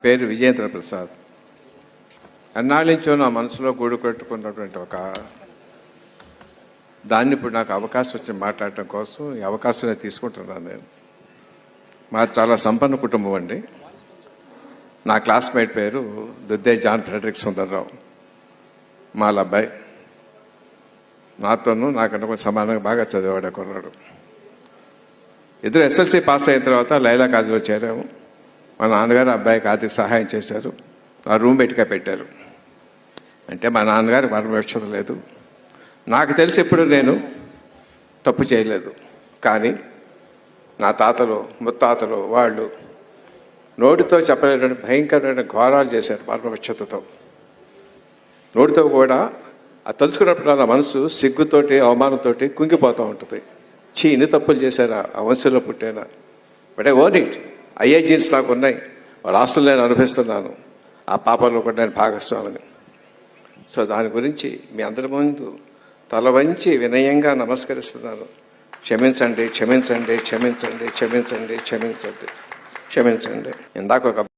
పేరు విజయేంద్ర ప్రసాద్. అన్నాళ్ళ నుంచో నా మనసులో గూడు కట్టుకున్నటువంటి ఒక దాన్ని ఇప్పుడు నాకు అవకాశం వచ్చి మాట్లాడటం కోసం ఈ అవకాశాన్ని తీసుకుంటున్నాను. నేను మాది చాలా సంపన్న కుటుంబం అండి. నా క్లాస్మేట్ పేరు దుద్దే జాన్ ఫ్రెడరిక్ సుందర్రావు. మా అబ్బాయి నాతోనూ నాకన్నా కొంచెం సమానంగా బాగా చదివాడు కొన్నాడు. ఇద్దరు ఎస్ఎల్సి పాస్ అయిన తర్వాత లైలా కాలేజీలో చేరాము. మా నాన్నగారు అబ్బాయికి ఆర్థిక సహాయం చేశారు. ఆ రూమ్ బయటగా పెట్టారు. అంటే మా నాన్నగారు పరమేక్షత లేదు. నాకు తెలిసి ఎప్పుడు నేను తప్పు చేయలేదు. కానీ నా తాతలు ముత్తాతలు వాళ్ళు నోటితో చెప్పలేటువంటి భయంకరమైన ఘోరాలు చేశారు పరమక్షతతో. నోటితో కూడా అది తలుచుకున్నప్పుడు నా మనసు సిగ్గుతోటి అవమానంతో కుంగిపోతూ ఉంటుంది. ఇన్ని తప్పులు చేశారా, ఆ వంశంలో పుట్టేనా? But I own it. అయ్యే జీన్స్ నాకు ఉన్నాయి. వాళ్ళ ఆస్తులు నేను అనుభవిస్తున్నాను. ఆ పాపంలో కూడా నేను భాగస్వామిని. సో దాని గురించి మీ అందరి ముందు తల వంచి వినయంగా నమస్కరిస్తున్నాను. క్షమించండి, క్షమించండి, క్షమించండి, క్షమించండి, క్షమించండి, క్షమించండి. ఇందాక ఒక